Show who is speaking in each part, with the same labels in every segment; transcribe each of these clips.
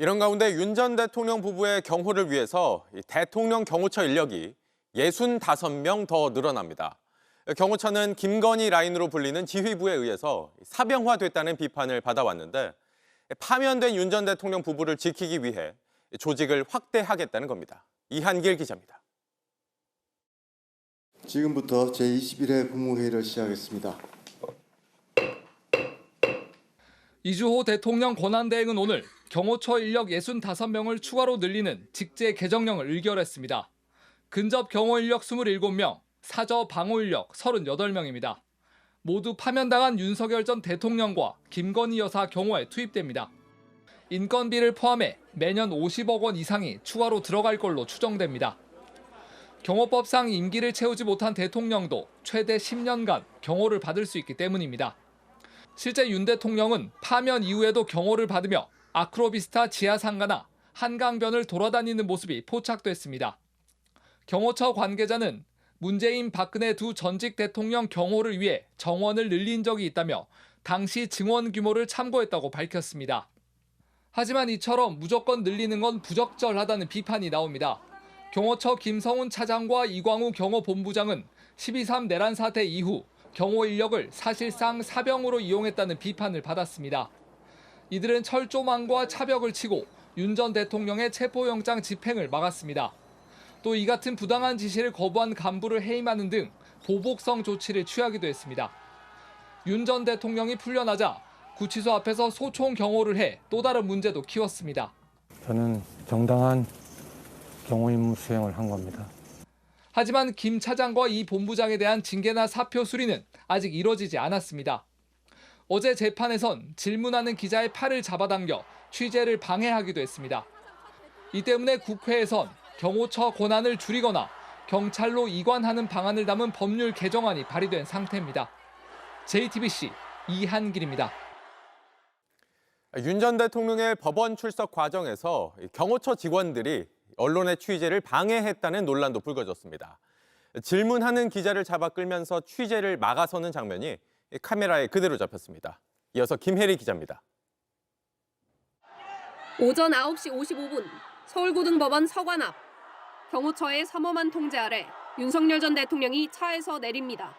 Speaker 1: 이런 가운데 윤 전 대통령 부부의 경호를 위해서 대통령 경호처 인력이 65명 더 늘어납니다. 경호처는 김건희 라인으로 불리는 지휘부에 의해서 사병화됐다는 비판을 받아왔는데 파면된 윤 전 대통령 부부를 지키기 위해 조직을 확대하겠다는 겁니다. 이한길 기자입니다.
Speaker 2: 지금부터 제21회 국무회의를 시작하겠습니다.
Speaker 3: 이주호 대통령 권한대행은 오늘 경호처 인력 65명을 추가로 늘리는 직제 개정령을 의결했습니다. 근접 경호 인력 27명, 사저 방호 인력 38명입니다. 모두 파면당한 윤석열 전 대통령과 김건희 여사 경호에 투입됩니다. 인건비를 포함해 매년 50억 원 이상이 추가로 들어갈 걸로 추정됩니다. 경호법상 임기를 채우지 못한 대통령도 최대 10년간 경호를 받을 수 있기 때문입니다. 실제 윤 대통령은 파면 이후에도 경호를 받으며 아크로비스타 지하상가나 한강변을 돌아다니는 모습이 포착됐습니다. 경호처 관계자는 문재인, 박근혜 두 전직 대통령 경호를 위해 정원을 늘린 적이 있다며 당시 증원 규모를 참고했다고 밝혔습니다. 하지만 이처럼 무조건 늘리는 건 부적절하다는 비판이 나옵니다. 경호처 김성훈 차장과 이광우 경호본부장은 12.3 내란 사태 이후 경호 인력을 사실상 사병으로 이용했다는 비판을 받았습니다. 이들은 철조망과 차벽을 치고 윤 전 대통령의 체포영장 집행을 막았습니다. 또 이 같은 부당한 지시를 거부한 간부를 해임하는 등 보복성 조치를 취하기도 했습니다. 윤 전 대통령이 풀려나자 구치소 앞에서 소총 경호를 해 또 다른 문제도 키웠습니다.
Speaker 4: 저는 정당한 경호 임무 수행을 한 겁니다.
Speaker 3: 하지만 김 차장과 이 본부장에 대한 징계나 사표 수리는 아직 이뤄지지 않았습니다. 어제 재판에선 질문하는 기자의 팔을 잡아당겨 취재를 방해하기도 했습니다. 이 때문에 국회에선 경호처 권한을 줄이거나 경찰로 이관하는 방안을 담은 법률 개정안이 발의된 상태입니다. JTBC 이한길입니다.
Speaker 1: 윤 전 대통령의 법원 출석 과정에서 경호처 직원들이 언론의 취재를 방해했다는 논란도 불거졌습니다. 질문하는 기자를 잡아 끌면서 취재를 막아서는 장면이 카메라에 그대로 잡혔습니다. 이어서 김혜리 기자입니다.
Speaker 5: 오전 9시 55분 서울고등법원 서관 앞 경호처의 삼엄한 통제 아래 윤석열 전 대통령이 차에서 내립니다.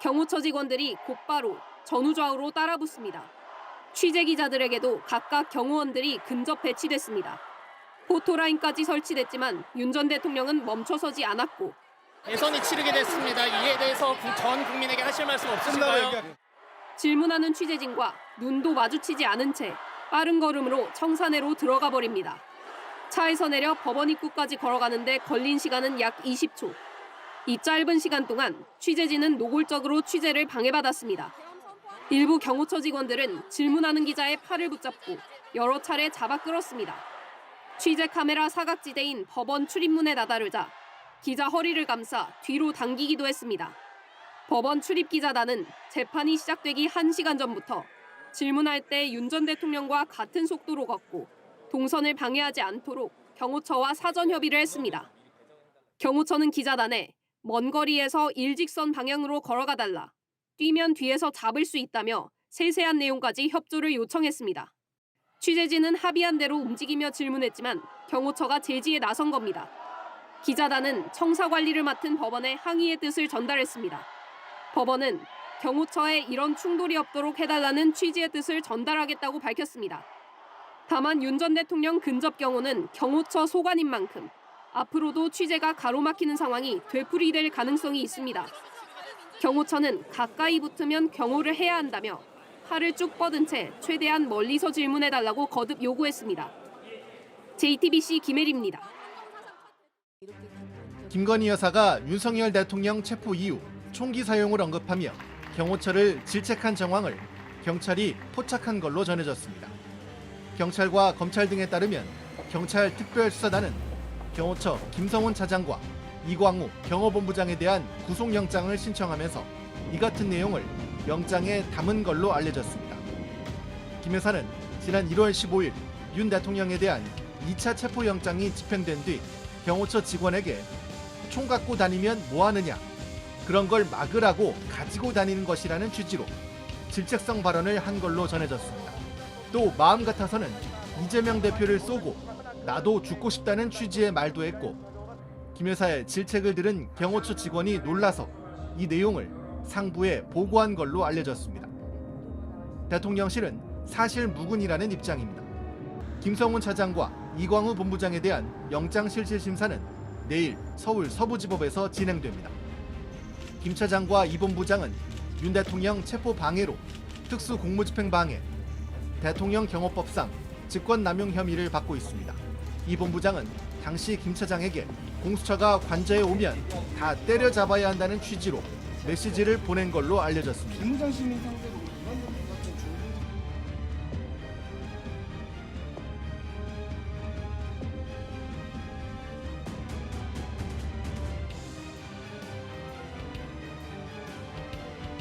Speaker 5: 경호처 직원들이 곧바로 전후좌우로 따라붙습니다. 취재 기자들에게도 각각 경호원들이 근접 배치됐습니다. 포토라인까지 설치됐지만 윤 전 대통령은 멈춰서지 않았고
Speaker 6: 대선이 치르게 됐습니다. 이에 대해서 전 국민에게 하실 말씀 없으신가요?
Speaker 5: 질문하는 취재진과 눈도 마주치지 않은 채 빠른 걸음으로 청사내로 들어가 버립니다. 차에서 내려 법원 입구까지 걸어가는데 걸린 시간은 약 20초. 이 짧은 시간 동안 취재진은 노골적으로 취재를 방해받았습니다. 일부 경호처 직원들은 질문하는 기자의 팔을 붙잡고 여러 차례 잡아 끌었습니다. 취재 카메라 사각지대인 법원 출입문에 다다르자 기자 허리를 감싸 뒤로 당기기도 했습니다. 법원 출입기자단은 재판이 시작되기 1시간 전부터 질문할 때 윤 전 대통령과 같은 속도로 걷고 동선을 방해하지 않도록 경호처와 사전 협의를 했습니다. 경호처는 기자단에 먼 거리에서 일직선 방향으로 걸어가달라, 뛰면 뒤에서 잡을 수 있다며 세세한 내용까지 협조를 요청했습니다. 취재진은 합의한 대로 움직이며 질문했지만 경호처가 제지에 나선 겁니다. 기자단은 청사 관리를 맡은 법원에 항의의 뜻을 전달했습니다. 법원은 경호처에 이런 충돌이 없도록 해달라는 취지의 뜻을 전달하겠다고 밝혔습니다. 다만 윤 전 대통령 근접 경호는 경호처 소관인 만큼 앞으로도 취재가 가로막히는 상황이 되풀이될 가능성이 있습니다. 경호처는 가까이 붙으면 경호를 해야 한다며 팔을 쭉 뻗은 채 최대한 멀리서 질문해달라고 거듭 요구했습니다. JTBC 김혜리입니다.
Speaker 7: 김건희 여사가 윤석열 대통령 체포 이후 총기 사용을 언급하며 경호처를 질책한 정황을 경찰이 포착한 걸로 전해졌습니다. 경찰과 검찰 등에 따르면 경찰 특별수사단은 경호처 김성훈 차장과 이광우 경호본부장에 대한 구속영장을 신청하면서 이 같은 내용을 영장에 담은 걸로 알려졌습니다. 김 여사는 지난 1월 15일 윤 대통령에 대한 2차 체포영장이 집행된 뒤 경호처 직원에게 총 갖고 다니면 뭐하느냐, 그런 걸 막으라고 가지고 다니는 것이라는 취지로 질책성 발언을 한 걸로 전해졌습니다. 또 마음 같아서는 이재명 대표를 쏘고 나도 죽고 싶다는 취지의 말도 했고 김 여사의 질책을 들은 경호처 직원이 놀라서 이 내용을 상부에 보고한 걸로 알려졌습니다. 대통령실은 사실 무근이라는 입장입니다. 김성훈 차장과 이광우 본부장에 대한 영장실질심사는 내일 서울 서부지법에서 진행됩니다. 김 차장과 이 본부장은 윤 대통령 체포 방해로 특수공무집행 방해, 대통령 경호법상 직권남용 혐의를 받고 있습니다. 이 본부장은 당시 김 차장에게 공수처가 관저에 오면 다 때려잡아야 한다는 취지로 메시지를 보낸 걸로 알려졌습니다.